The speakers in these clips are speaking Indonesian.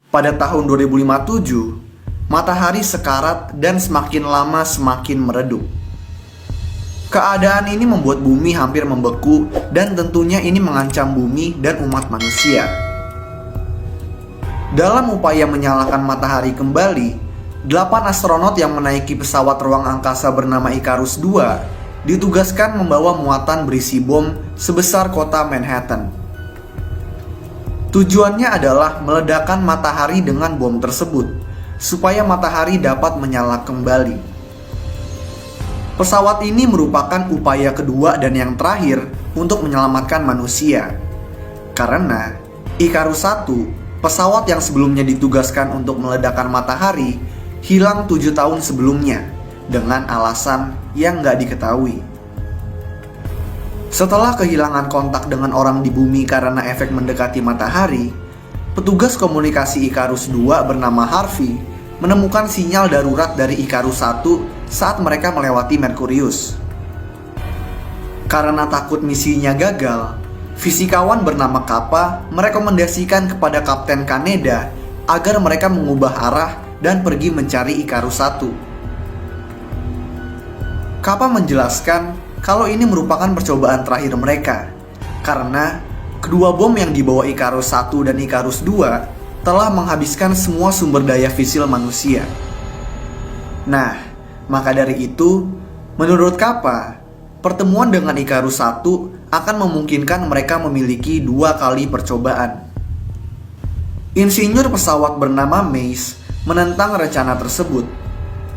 Pada tahun 2057, matahari sekarat dan semakin lama semakin meredup. Keadaan ini membuat bumi hampir membeku dan tentunya ini mengancam bumi dan umat manusia. Dalam upaya menyalakan matahari kembali, 8 astronot yang menaiki pesawat ruang angkasa bernama Icarus II ditugaskan membawa muatan berisi bom sebesar kota Manhattan. Tujuannya adalah meledakkan matahari dengan bom tersebut, supaya matahari dapat menyala kembali. Pesawat ini merupakan upaya kedua dan yang terakhir untuk menyelamatkan manusia. Karena Icarus I, pesawat yang sebelumnya ditugaskan untuk meledakkan matahari, hilang 7 tahun sebelumnya dengan alasan yang nggak diketahui. Setelah kehilangan kontak dengan orang di bumi karena efek mendekati matahari, petugas komunikasi Icarus II bernama Harvey menemukan sinyal darurat dari Icarus I saat mereka melewati Merkurius. Karena takut misinya gagal, fisikawan bernama Kappa merekomendasikan kepada Kapten Kaneda agar mereka mengubah arah dan pergi mencari Icarus I. Kappa menjelaskan kalau ini merupakan percobaan terakhir mereka, karena kedua bom yang dibawa Icarus I dan Icarus II telah menghabiskan semua sumber daya fisil manusia. Nah, maka dari itu, menurut Kappa, pertemuan dengan Icarus I akan memungkinkan mereka memiliki 2 kali percobaan. Insinyur pesawat bernama Mace menentang rencana tersebut,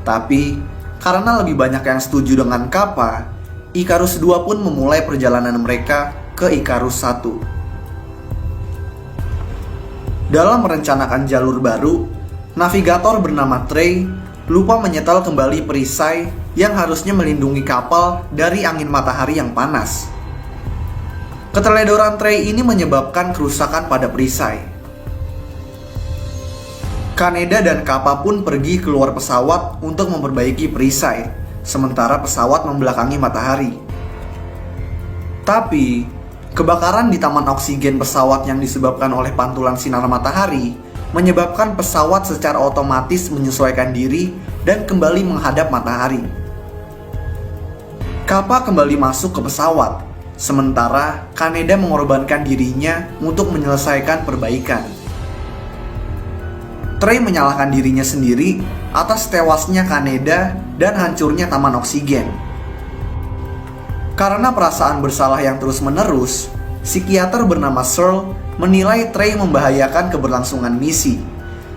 tapi karena lebih banyak yang setuju dengan Kappa, Icarus II pun memulai perjalanan mereka ke Icarus I. Dalam merencanakan jalur baru, navigator bernama Trey lupa menyetel kembali perisai yang harusnya melindungi kapal dari angin matahari yang panas. Keteledoran Trey ini menyebabkan kerusakan pada perisai. Kaneda dan Kappa pun pergi keluar pesawat untuk memperbaiki perisai, sementara pesawat membelakangi matahari. Tapi, kebakaran di taman oksigen pesawat yang disebabkan oleh pantulan sinar matahari menyebabkan pesawat secara otomatis menyesuaikan diri dan kembali menghadap matahari. Kappa kembali masuk ke pesawat, sementara Kaneda mengorbankan dirinya untuk menyelesaikan perbaikan. Trey menyalahkan dirinya sendiri atas tewasnya Kaneda dan hancurnya taman oksigen. Karena perasaan bersalah yang terus-menerus, psikiater bernama Searle menilai Trey membahayakan keberlangsungan misi.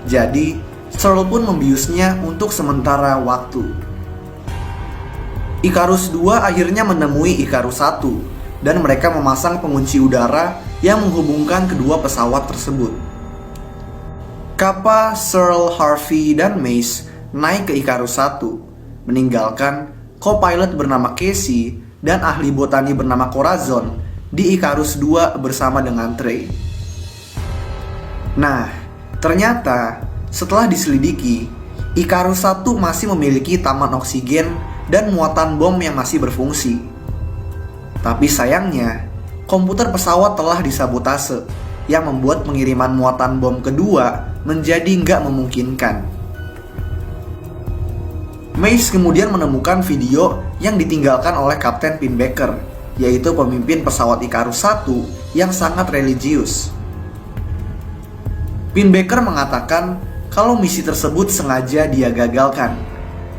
Jadi, Searle pun membiusnya untuk sementara waktu. Icarus II akhirnya menemui Icarus I, dan mereka memasang pengunci udara yang menghubungkan kedua pesawat tersebut. Kappa, Searle, Harvey, dan Mace naik ke Icarus I, meninggalkan co-pilot bernama Casey dan ahli botani bernama Corazon di Icarus II bersama dengan Trey. Nah, ternyata setelah diselidiki, Icarus I masih memiliki taman oksigen dan muatan bom yang masih berfungsi. Tapi sayangnya, komputer pesawat telah disabotase, yang membuat pengiriman muatan bom kedua menjadi nggak memungkinkan. Mace kemudian menemukan video yang ditinggalkan oleh Kapten Pinbacker, yaitu pemimpin pesawat Icarus I yang sangat religius. Pinbacker mengatakan kalau misi tersebut sengaja dia gagalkan,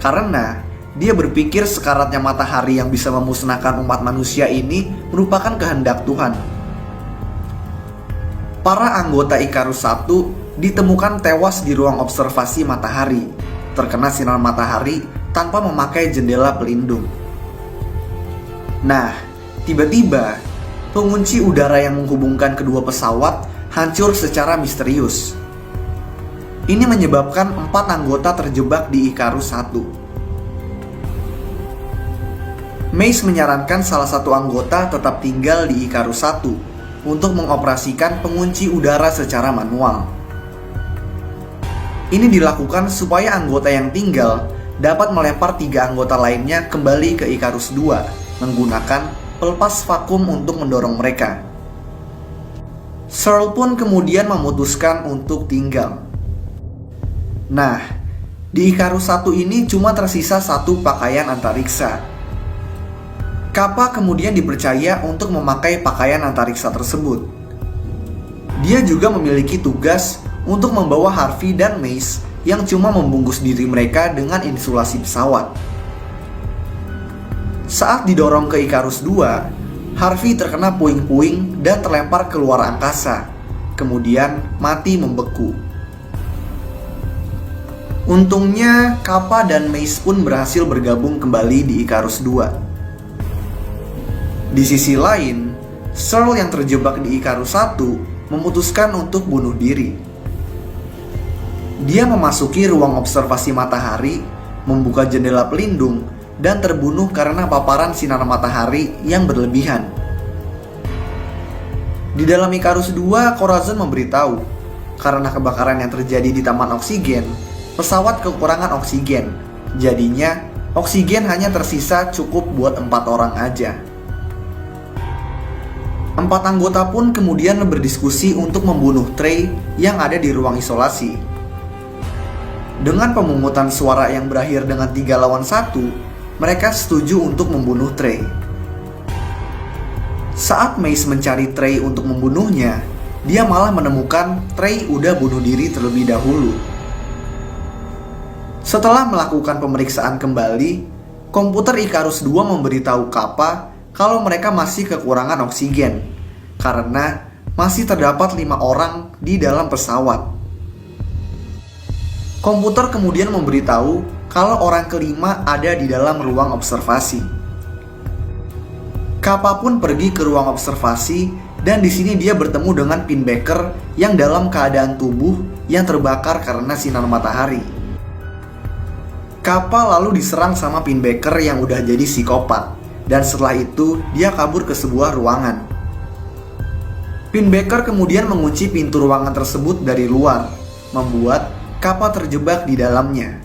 karena dia berpikir sekaratnya matahari yang bisa memusnahkan umat manusia ini merupakan kehendak Tuhan. Para anggota Icarus I ditemukan tewas di ruang observasi matahari, terkena sinar matahari tanpa memakai jendela pelindung. Nah, tiba-tiba pengunci udara yang menghubungkan kedua pesawat hancur secara misterius. Ini menyebabkan 4 anggota terjebak di Icarus I. Mace menyarankan salah satu anggota tetap tinggal di Icarus I untuk mengoperasikan pengunci udara secara manual. Ini dilakukan supaya anggota yang tinggal dapat melempar 3 anggota lainnya kembali ke Icarus II menggunakan pelepas vakum untuk mendorong mereka. Searle pun kemudian memutuskan untuk tinggal. Nah, di Ikarus 1 ini cuma tersisa satu pakaian antariksa. Kappa kemudian dipercaya untuk memakai pakaian antariksa tersebut. Dia juga memiliki tugas untuk membawa Harvey dan Mace yang cuma membungkus diri mereka dengan insulasi pesawat. Saat didorong ke Ikarus 2, Harvey terkena puing-puing dan terlempar keluar angkasa, kemudian mati membeku. Untungnya, Kappa dan Mace pun berhasil bergabung kembali di Ikarus 2. Di sisi lain, Searle yang terjebak di Ikarus 1 memutuskan untuk bunuh diri. Dia memasuki ruang observasi matahari, membuka jendela pelindung, dan terbunuh karena paparan sinar matahari yang berlebihan. Di dalam Ikarus 2, Corazon memberitahu, karena kebakaran yang terjadi di taman oksigen, pesawat kekurangan oksigen. Jadinya, oksigen hanya tersisa cukup buat 4 orang aja. 4 anggota pun kemudian berdiskusi untuk membunuh Trey yang ada di ruang isolasi. Dengan pemungutan suara yang berakhir dengan 3 lawan 1, mereka setuju untuk membunuh Trey. Saat Mace mencari Trey untuk membunuhnya, dia malah menemukan Trey udah bunuh diri terlebih dahulu. Setelah melakukan pemeriksaan kembali, komputer Ikarus 2 memberitahu Kappa kalau mereka masih kekurangan oksigen karena masih terdapat 5 orang di dalam pesawat. Komputer kemudian memberitahu kalau orang kelima ada di dalam ruang observasi. Kappa pun pergi ke ruang observasi dan di sini dia bertemu dengan Pinbacker yang dalam keadaan tubuh yang terbakar karena sinar matahari. Kappa lalu diserang sama Pinbacker yang udah jadi psikopat, dan setelah itu dia kabur ke sebuah ruangan. Pinbacker kemudian mengunci pintu ruangan tersebut dari luar, membuat Kappa terjebak di dalamnya.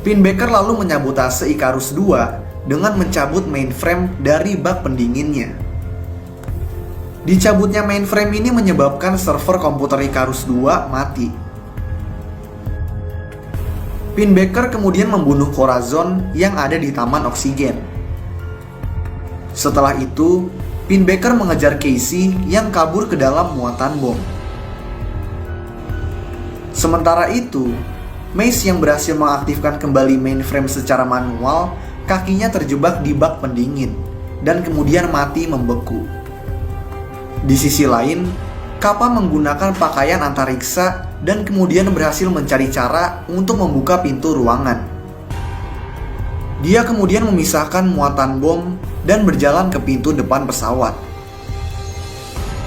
Pinbacker lalu menyabotase Ikarus 2 dengan mencabut mainframe dari bak pendinginnya. Dicabutnya mainframe ini menyebabkan server komputer Ikarus 2 mati. Pinbacker kemudian membunuh Corazon yang ada di taman oksigen. Setelah itu, Pinbacker mengejar Casey yang kabur ke dalam muatan bom. Sementara itu, Mace yang berhasil mengaktifkan kembali mainframe secara manual, kakinya terjebak di bak pendingin dan kemudian mati membeku. Di sisi lain, Kappa menggunakan pakaian antariksa dan kemudian berhasil mencari cara untuk membuka pintu ruangan. Dia kemudian memisahkan muatan bom dan berjalan ke pintu depan pesawat.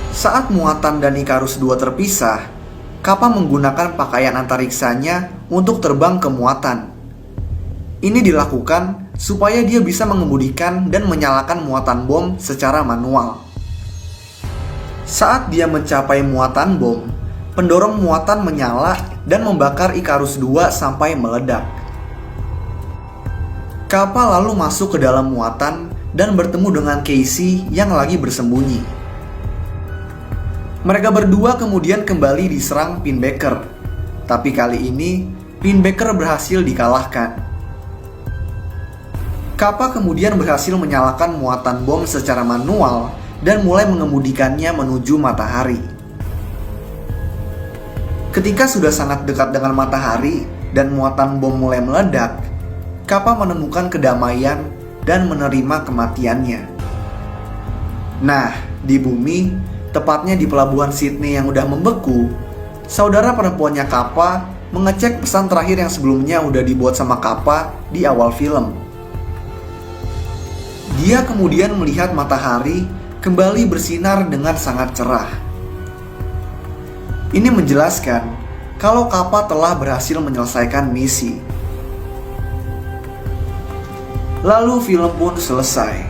Saat muatan dan Ikarus 2 terpisah, Kappa menggunakan pakaian antariksanya untuk terbang ke muatan. Ini dilakukan supaya dia bisa mengemudikan dan menyalakan muatan bom secara manual. Saat dia mencapai muatan bom, pendorong muatan menyala dan membakar Ikarus 2 sampai meledak. Kappa lalu masuk ke dalam muatan dan bertemu dengan Casey yang lagi bersembunyi. Mereka berdua kemudian kembali diserang Pinbacker, tapi kali ini Pinbacker berhasil dikalahkan. Kappa kemudian berhasil menyalakan muatan bom secara manual dan mulai mengemudikannya menuju matahari. Ketika sudah sangat dekat dengan matahari dan muatan bom mulai meledak, Kappa menemukan kedamaian dan menerima kematiannya. Nah, di bumi, tepatnya di pelabuhan Sydney yang udah membeku, saudara perempuannya Kappa mengecek pesan terakhir yang sebelumnya udah dibuat sama Kappa di awal film. Dia kemudian melihat matahari kembali bersinar dengan sangat cerah. Ini menjelaskan kalau Kappa telah berhasil menyelesaikan misi. Lalu film pun selesai.